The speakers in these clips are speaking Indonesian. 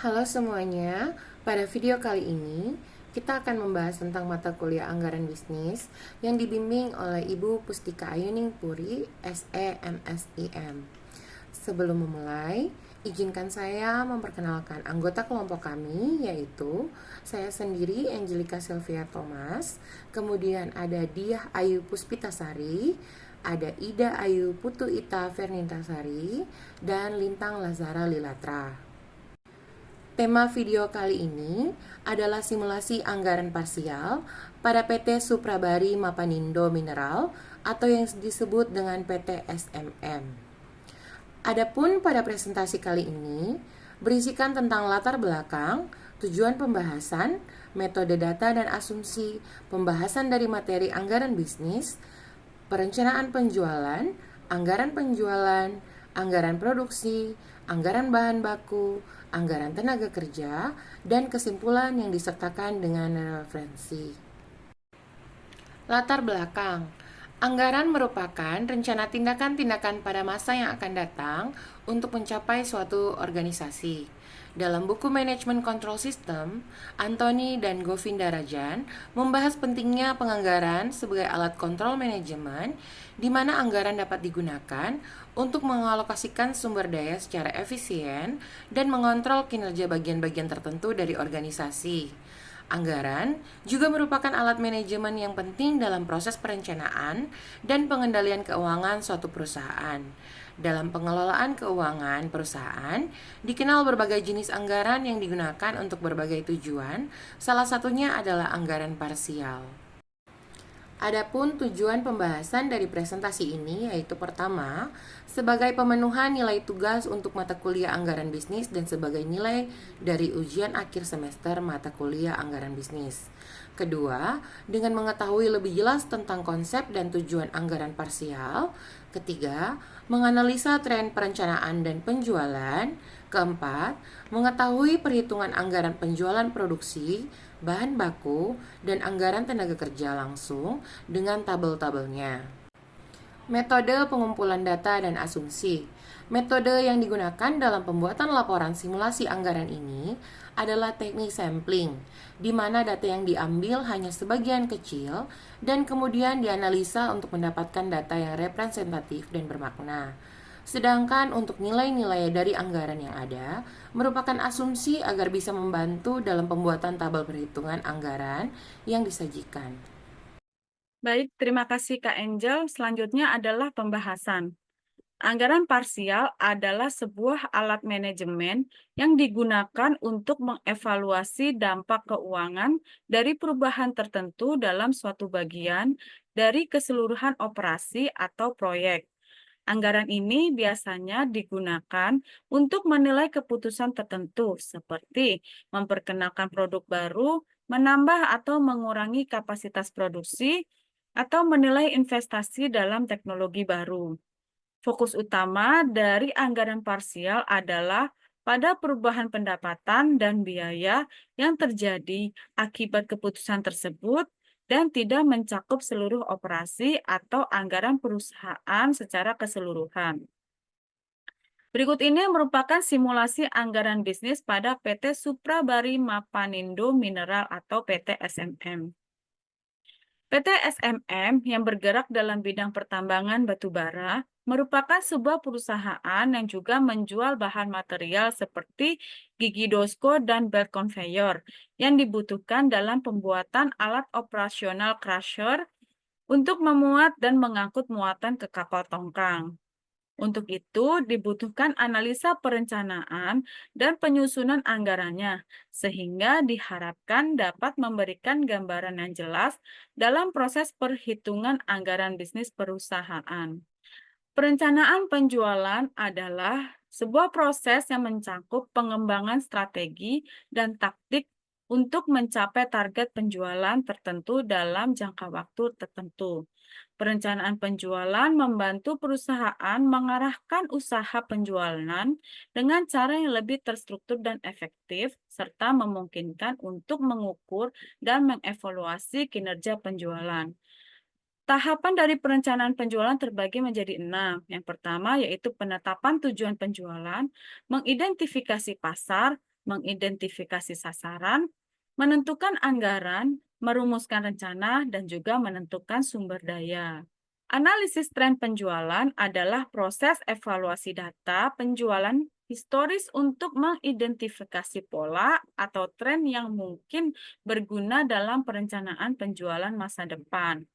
Halo semuanya, pada video kali ini kita akan membahas tentang mata kuliah anggaran bisnis yang dibimbing oleh Ibu Pustika Ayuning Puri, SE MSIM. Sebelum memulai, izinkan saya memperkenalkan anggota kelompok kami, yaitu saya sendiri Angelica Sylvia Thomas, kemudian ada Diah Ayu Puspitasari, ada Ida Ayu Putu Ita Fernintasari, dan Lintang Lazara Lilatra. Tema video kali ini adalah simulasi anggaran parsial pada PT Suprabari Mapanindo Mineral atau yang disebut dengan PT SMM. Adapun pada presentasi kali ini berisikan tentang latar belakang, tujuan pembahasan, metode data dan asumsi, pembahasan dari materi anggaran bisnis, perencanaan penjualan, anggaran produksi, anggaran bahan baku, anggaran tenaga kerja, dan kesimpulan yang disertakan dengan referensi. Latar belakang. Anggaran merupakan rencana tindakan-tindakan pada masa yang akan datang untuk mencapai suatu organisasi. Dalam buku Manajemen Control System, Anthony dan Govinda Rajan membahas pentingnya penganggaran sebagai alat kontrol manajemen di mana anggaran dapat digunakan untuk mengalokasikan sumber daya secara efisien dan mengontrol kinerja bagian-bagian tertentu dari organisasi. Anggaran juga merupakan alat manajemen yang penting dalam proses perencanaan dan pengendalian keuangan suatu perusahaan. Dalam pengelolaan keuangan perusahaan, dikenal berbagai jenis anggaran yang digunakan untuk berbagai tujuan, salah satunya adalah anggaran parsial. Adapun tujuan pembahasan dari presentasi ini yaitu pertama, sebagai pemenuhan nilai tugas untuk mata kuliah anggaran bisnis dan sebagai nilai dari ujian akhir semester mata kuliah anggaran bisnis. Kedua, dengan mengetahui lebih jelas tentang konsep dan tujuan anggaran parsial. Ketiga, menganalisa tren perencanaan dan penjualan. Keempat, mengetahui perhitungan anggaran penjualan produksi, bahan baku, dan anggaran tenaga kerja langsung dengan tabel-tabelnya. Metode pengumpulan data dan asumsi. Metode yang digunakan dalam pembuatan laporan simulasi anggaran ini adalah teknik sampling, di mana data yang diambil hanya sebagian kecil dan kemudian dianalisa untuk mendapatkan data yang representatif dan bermakna. Sedangkan untuk nilai-nilai dari anggaran yang ada merupakan asumsi agar bisa membantu dalam pembuatan tabel perhitungan anggaran yang disajikan. Baik, terima kasih Kak Angel. Selanjutnya adalah pembahasan. Anggaran parsial adalah sebuah alat manajemen yang digunakan untuk mengevaluasi dampak keuangan dari perubahan tertentu dalam suatu bagian dari keseluruhan operasi atau proyek. Anggaran ini biasanya digunakan untuk menilai keputusan tertentu, seperti memperkenalkan produk baru, menambah atau mengurangi kapasitas produksi, atau menilai investasi dalam teknologi baru. Fokus utama dari anggaran parsial adalah pada perubahan pendapatan dan biaya yang terjadi akibat keputusan tersebut dan tidak mencakup seluruh operasi atau anggaran perusahaan secara keseluruhan. Berikut ini merupakan simulasi anggaran bisnis pada PT Suprabari Mapanindo Mineral atau PT SMM. PT SMM yang bergerak dalam bidang pertambangan batubara merupakan sebuah perusahaan yang juga menjual bahan material seperti gigi dosko dan belt conveyor yang dibutuhkan dalam pembuatan alat operasional crusher untuk memuat dan mengangkut muatan ke kapal tongkang. Untuk itu, dibutuhkan analisa perencanaan dan penyusunan anggarannya, sehingga diharapkan dapat memberikan gambaran yang jelas dalam proses perhitungan anggaran bisnis perusahaan. Perencanaan penjualan adalah sebuah proses yang mencakup pengembangan strategi dan taktik untuk mencapai target penjualan tertentu dalam jangka waktu tertentu. Perencanaan penjualan membantu perusahaan mengarahkan usaha penjualan dengan cara yang lebih terstruktur dan efektif, serta memungkinkan untuk mengukur dan mengevaluasi kinerja penjualan. Tahapan dari perencanaan penjualan terbagi menjadi 6. Yang pertama yaitu penetapan tujuan penjualan, mengidentifikasi pasar, mengidentifikasi sasaran, menentukan anggaran, merumuskan rencana, dan juga menentukan sumber daya. Analisis tren penjualan adalah proses evaluasi data penjualan historis untuk mengidentifikasi pola atau tren yang mungkin berguna dalam perencanaan penjualan masa depan.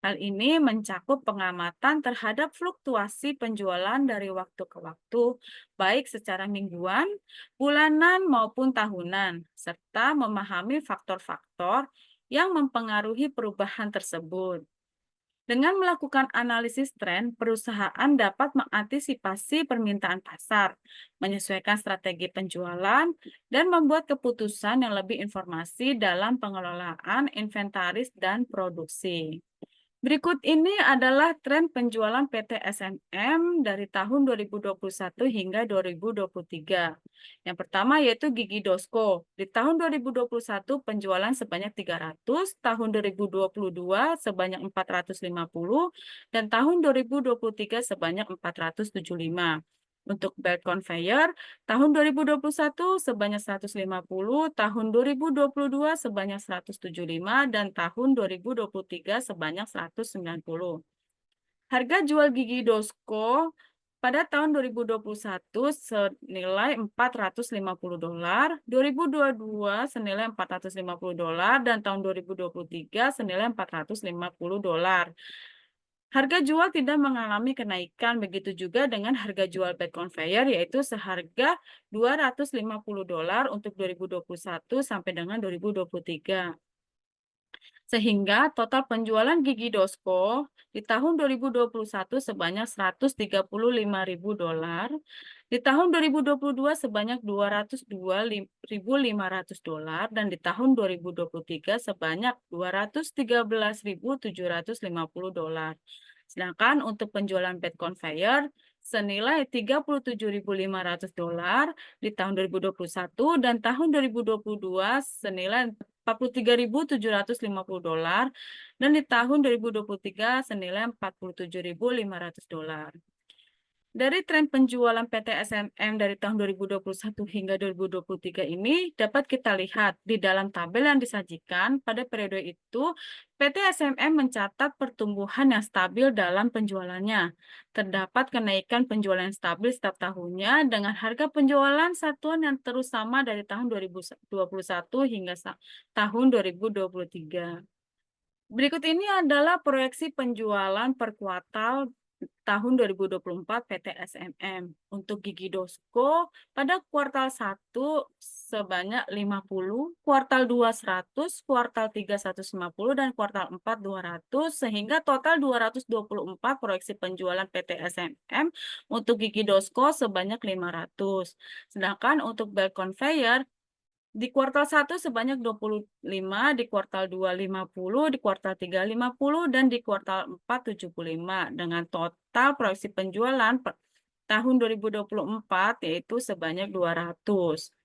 Hal ini mencakup pengamatan terhadap fluktuasi penjualan dari waktu ke waktu, baik secara mingguan, bulanan, maupun tahunan, serta memahami faktor-faktor yang mempengaruhi perubahan tersebut. Dengan melakukan analisis tren, perusahaan dapat mengantisipasi permintaan pasar, menyesuaikan strategi penjualan, dan membuat keputusan yang lebih informasi dalam pengelolaan inventaris dan produksi. Berikut ini adalah tren penjualan PT SMM dari tahun 2021 hingga 2023. Yang pertama yaitu Gigi Dosko. Di tahun 2021 penjualan sebanyak 300, tahun 2022 sebanyak 450, dan tahun 2023 sebanyak 475. Untuk belt conveyor, tahun 2021 sebanyak 150, tahun 2022 sebanyak 175, dan tahun 2023 sebanyak 190. Harga jual gigi Dosko pada tahun 2021 senilai $450, 2022 senilai $450, dan tahun 2023 senilai $450. Harga jual tidak mengalami kenaikan, begitu juga dengan harga jual bed conveyor yaitu seharga $250 untuk 2021 sampai dengan 2023. Sehingga total penjualan gigi Dosko di tahun 2021 sebanyak $135.000, di tahun 2022 sebanyak $202.500, dan di tahun 2023 sebanyak $213.750. Sedangkan untuk penjualan bed conveyor senilai $37.500 di tahun 2021 dan tahun 2022 senilai $43.750 dan di tahun 2023 senilai $47.500. Dari tren penjualan PT SMM dari tahun 2021 hingga 2023 ini dapat kita lihat di dalam tabel yang disajikan pada periode itu PT SMM mencatat pertumbuhan yang stabil dalam penjualannya. Terdapat kenaikan penjualan yang stabil setiap tahunnya dengan harga penjualan satuan yang terus sama dari tahun 2021 hingga tahun 2023. Berikut ini adalah proyeksi penjualan per kuartal tahun 2024 PT SMM. Untuk gigi Dosko pada kuartal 1 sebanyak 50, kuartal 2 100, kuartal 3 150, dan kuartal 4 200, sehingga total 224 proyeksi penjualan PT SMM untuk gigi Dosko sebanyak 500. Sedangkan untuk belt conveyor di kuartal 1 sebanyak 25, di kuartal 2 50, di kuartal 3 50, dan di kuartal 4 75 dengan total proyeksi penjualan per tahun 2024 yaitu sebanyak 200.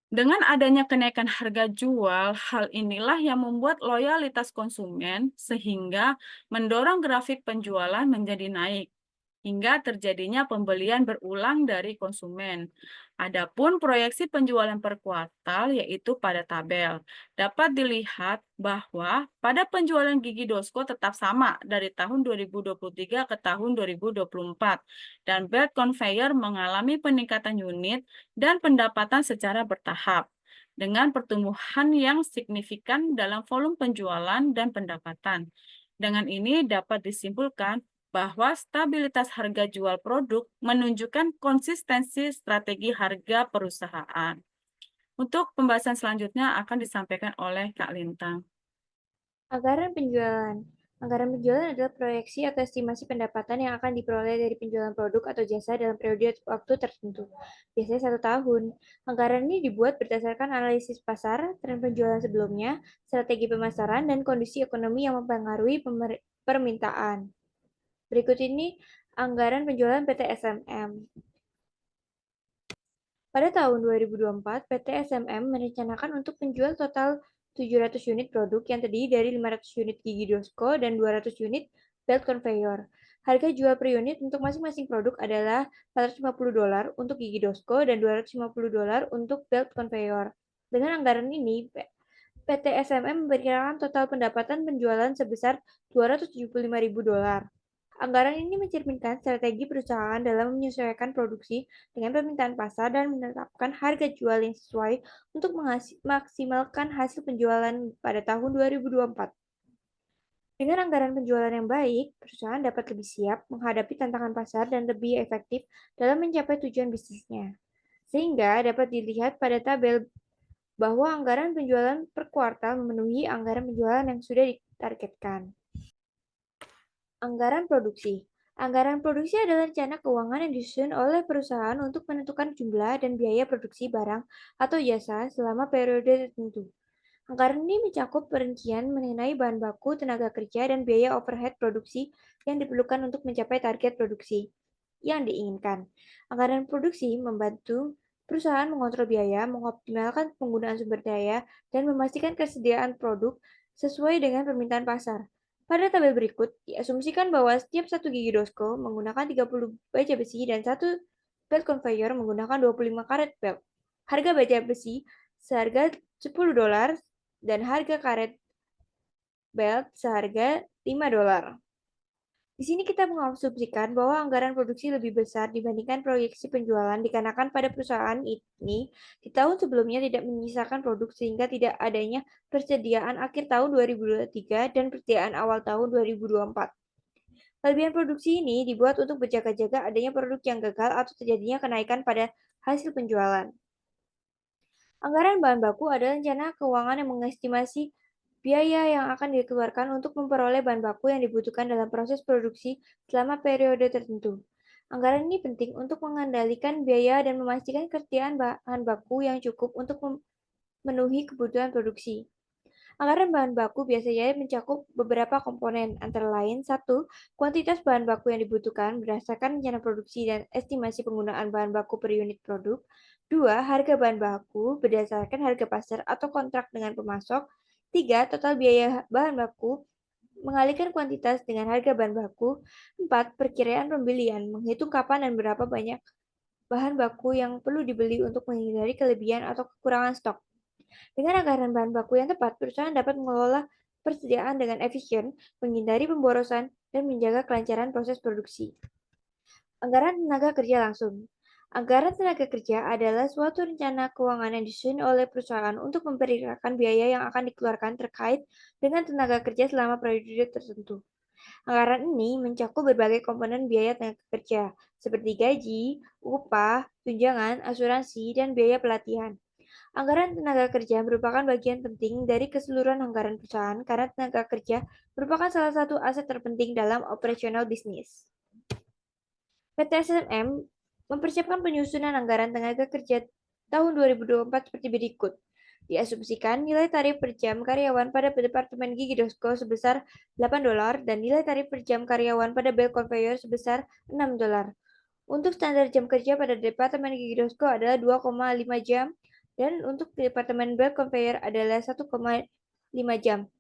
Dengan adanya kenaikan harga jual, hal inilah yang membuat loyalitas konsumen sehingga mendorong grafik penjualan menjadi naik hingga terjadinya pembelian berulang dari konsumen. Adapun proyeksi penjualan per kuartal yaitu pada tabel. Dapat dilihat bahwa pada penjualan gigi Dosko tetap sama dari tahun 2023 ke tahun 2024 dan belt conveyor mengalami peningkatan unit dan pendapatan secara bertahap dengan pertumbuhan yang signifikan dalam volume penjualan dan pendapatan. Dengan ini dapat disimpulkan bahwa stabilitas harga jual produk menunjukkan konsistensi strategi harga perusahaan. Untuk pembahasan selanjutnya akan disampaikan oleh Kak Lintang. Anggaran penjualan. Anggaran penjualan adalah proyeksi atau estimasi pendapatan yang akan diperoleh dari penjualan produk atau jasa dalam periode waktu tertentu, biasanya 1 tahun. Anggaran ini dibuat berdasarkan analisis pasar, tren penjualan sebelumnya, strategi pemasaran, dan kondisi ekonomi yang mempengaruhi permintaan. Berikut ini anggaran penjualan PT SMM. Pada tahun 2024, PT SMM merencanakan untuk menjual total 700 unit produk yang terdiri dari 500 unit gigi Dosko dan 200 unit belt conveyor. Harga jual per unit untuk masing-masing produk adalah $450 untuk gigi Dosco dan $250 untuk belt conveyor. Dengan anggaran ini, PT SMM memperkirakan total pendapatan penjualan sebesar $275.000. Anggaran ini mencerminkan strategi perusahaan dalam menyesuaikan produksi dengan permintaan pasar dan menetapkan harga jual yang sesuai untuk maksimalkan hasil penjualan pada tahun 2024. Dengan anggaran penjualan yang baik, perusahaan dapat lebih siap menghadapi tantangan pasar dan lebih efektif dalam mencapai tujuan bisnisnya. Sehingga dapat dilihat pada tabel bahwa anggaran penjualan per kuartal memenuhi anggaran penjualan yang sudah ditargetkan. Anggaran produksi. Anggaran produksi adalah rencana keuangan yang disusun oleh perusahaan untuk menentukan jumlah dan biaya produksi barang atau jasa selama periode tertentu. Anggaran ini mencakup perincian mengenai bahan baku, tenaga kerja, dan biaya overhead produksi yang diperlukan untuk mencapai target produksi yang diinginkan. Anggaran produksi membantu perusahaan mengontrol biaya, mengoptimalkan penggunaan sumber daya, dan memastikan kesediaan produk sesuai dengan permintaan pasar. Pada tabel berikut, diasumsikan bahwa setiap satu gigi Dosco menggunakan 30 baja besi dan satu belt conveyor menggunakan 25 karet belt. Harga baja besi seharga $10 dan harga karet belt seharga $5. Di sini kita mengasumsikan bahwa anggaran produksi lebih besar dibandingkan proyeksi penjualan dikarenakan pada perusahaan ini di tahun sebelumnya tidak menyisakan produk sehingga tidak adanya persediaan akhir tahun 2023 dan persediaan awal tahun 2024. Kelebihan produksi ini dibuat untuk berjaga-jaga adanya produk yang gagal atau terjadinya kenaikan pada hasil penjualan. Anggaran bahan baku adalah rencana keuangan yang mengestimasi biaya yang akan dikeluarkan untuk memperoleh bahan baku yang dibutuhkan dalam proses produksi selama periode tertentu. Anggaran ini penting untuk mengendalikan biaya dan memastikan kesediaan bahan baku yang cukup untuk memenuhi kebutuhan produksi. Anggaran bahan baku biasanya mencakup beberapa komponen, antara lain 1. Kuantitas bahan baku yang dibutuhkan berdasarkan rencana produksi dan estimasi penggunaan bahan baku per unit produk. 2. Harga bahan baku berdasarkan harga pasar atau kontrak dengan pemasok. 3. Total biaya bahan baku mengalihkan kuantitas dengan harga bahan baku. 4. Perkiraan pembelian, menghitung kapan dan berapa banyak bahan baku yang perlu dibeli untuk menghindari kelebihan atau kekurangan stok. Dengan anggaran bahan baku yang tepat, perusahaan dapat mengelola persediaan dengan efisien, menghindari pemborosan, dan menjaga kelancaran proses produksi. Anggaran tenaga kerja langsung. Anggaran tenaga kerja adalah suatu rencana keuangan yang disusun oleh perusahaan untuk memperkirakan biaya yang akan dikeluarkan terkait dengan tenaga kerja selama periode tertentu. Anggaran ini mencakup berbagai komponen biaya tenaga kerja, seperti gaji, upah, tunjangan, asuransi, dan biaya pelatihan. Anggaran tenaga kerja merupakan bagian penting dari keseluruhan anggaran perusahaan karena tenaga kerja merupakan salah satu aset terpenting dalam operasional bisnis. PT SMM mempersiapkan penyusunan anggaran tenaga kerja tahun 2024 seperti berikut. Diasumsikan nilai tarif per jam karyawan pada Departemen Gigi Dosco sebesar $8 dan nilai tarif per jam karyawan pada belt conveyor sebesar $6. Untuk standar jam kerja pada Departemen Gigi Dosco adalah 2,5 jam dan untuk Departemen belt conveyor adalah 1,5 jam.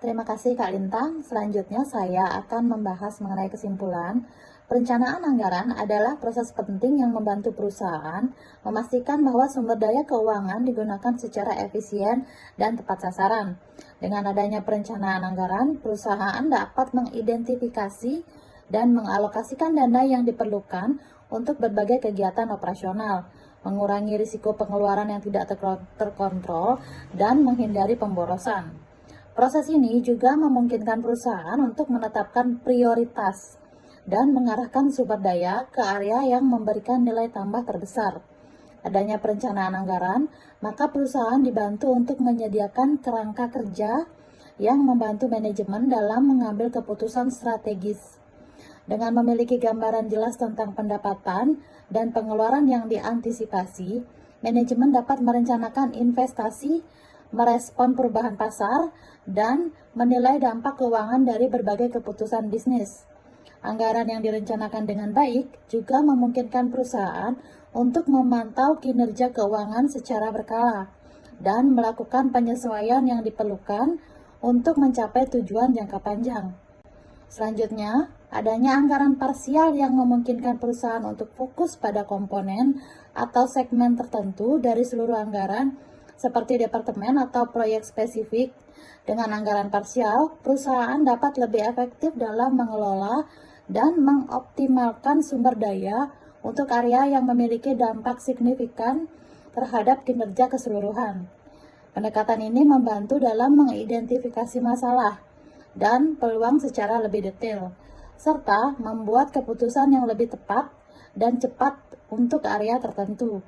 Terima kasih Kak Lintang. Selanjutnya saya akan membahas mengenai kesimpulan. Perencanaan anggaran adalah proses penting yang membantu perusahaan memastikan bahwa sumber daya keuangan digunakan secara efisien dan tepat sasaran. Dengan adanya perencanaan anggaran, perusahaan dapat mengidentifikasi dan mengalokasikan dana yang diperlukan untuk berbagai kegiatan operasional, mengurangi risiko pengeluaran yang tidak terkontrol, dan menghindari pemborosan. Proses ini juga memungkinkan perusahaan untuk menetapkan prioritas dan mengarahkan sumber daya ke area yang memberikan nilai tambah terbesar. Adanya perencanaan anggaran, maka perusahaan dibantu untuk menyediakan kerangka kerja yang membantu manajemen dalam mengambil keputusan strategis. Dengan memiliki gambaran jelas tentang pendapatan dan pengeluaran yang diantisipasi, manajemen dapat merencanakan investasi, merespon perubahan pasar, dan menilai dampak keuangan dari berbagai keputusan bisnis. Anggaran yang direncanakan dengan baik juga memungkinkan perusahaan untuk memantau kinerja keuangan secara berkala dan melakukan penyesuaian yang diperlukan untuk mencapai tujuan jangka panjang. Selanjutnya, Adanya anggaran parsial yang memungkinkan perusahaan untuk fokus pada komponen atau segmen tertentu dari seluruh anggaran, seperti departemen atau proyek spesifik. Dengan anggaran parsial, perusahaan dapat lebih efektif dalam mengelola dan mengoptimalkan sumber daya untuk area yang memiliki dampak signifikan terhadap kinerja keseluruhan. Pendekatan ini membantu dalam mengidentifikasi masalah dan peluang secara lebih detail, serta membuat keputusan yang lebih tepat dan cepat untuk area tertentu.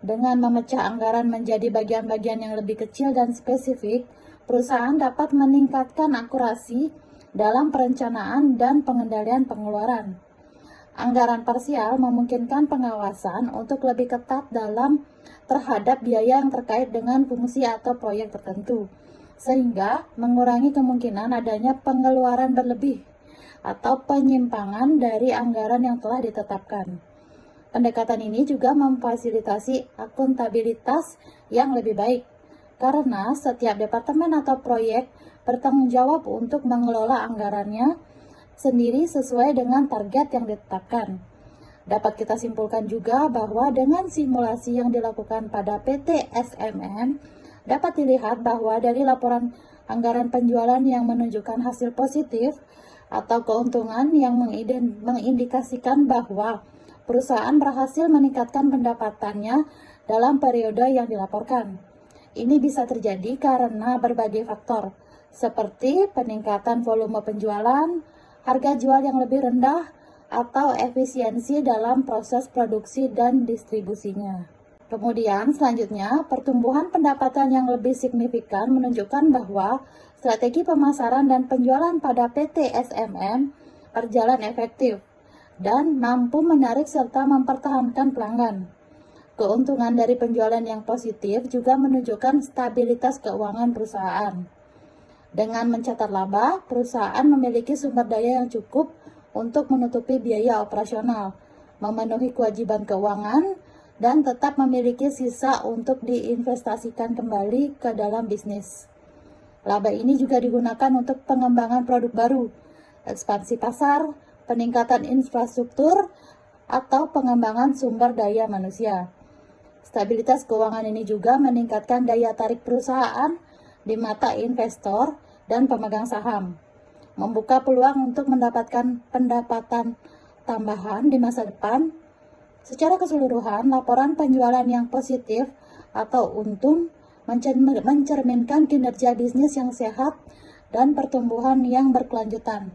Dengan memecah anggaran menjadi bagian-bagian yang lebih kecil dan spesifik, perusahaan dapat meningkatkan akurasi dalam perencanaan dan pengendalian pengeluaran. Anggaran parsial memungkinkan pengawasan untuk lebih ketat terhadap biaya yang terkait dengan fungsi atau proyek tertentu, sehingga mengurangi kemungkinan adanya pengeluaran berlebih atau penyimpangan dari anggaran yang telah ditetapkan. Pendekatan ini juga memfasilitasi akuntabilitas yang lebih baik, karena setiap departemen atau proyek bertanggung jawab untuk mengelola anggarannya sendiri sesuai dengan target yang ditetapkan. Dapat kita simpulkan juga bahwa dengan simulasi yang dilakukan pada PT SMM, dapat dilihat bahwa dari laporan anggaran penjualan yang menunjukkan hasil positif atau keuntungan yang mengindikasikan bahwa perusahaan berhasil meningkatkan pendapatannya dalam periode yang dilaporkan. Ini bisa terjadi karena berbagai faktor, seperti peningkatan volume penjualan, harga jual yang lebih rendah, atau efisiensi dalam proses produksi dan distribusinya. Kemudian selanjutnya, pertumbuhan pendapatan yang lebih signifikan menunjukkan bahwa strategi pemasaran dan penjualan pada PT SMM berjalan efektif dan mampu menarik serta mempertahankan pelanggan. Keuntungan dari penjualan yang positif juga menunjukkan stabilitas keuangan perusahaan. Dengan mencatat laba, perusahaan memiliki sumber daya yang cukup untuk menutupi biaya operasional, memenuhi kewajiban keuangan, dan tetap memiliki sisa untuk diinvestasikan kembali ke dalam bisnis. Laba ini juga digunakan untuk pengembangan produk baru, ekspansi pasar, peningkatan infrastruktur, atau pengembangan sumber daya manusia. Stabilitas keuangan ini juga meningkatkan daya tarik perusahaan di mata investor dan pemegang saham, membuka peluang untuk mendapatkan pendapatan tambahan di masa depan. Secara keseluruhan, laporan penjualan yang positif atau untung mencerminkan kinerja bisnis yang sehat dan pertumbuhan yang berkelanjutan,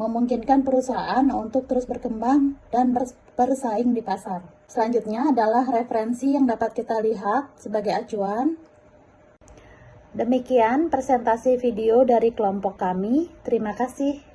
memungkinkan perusahaan untuk terus berkembang dan bersaing di pasar. Selanjutnya adalah referensi yang dapat kita lihat sebagai acuan. Demikian presentasi video dari kelompok kami. Terima kasih.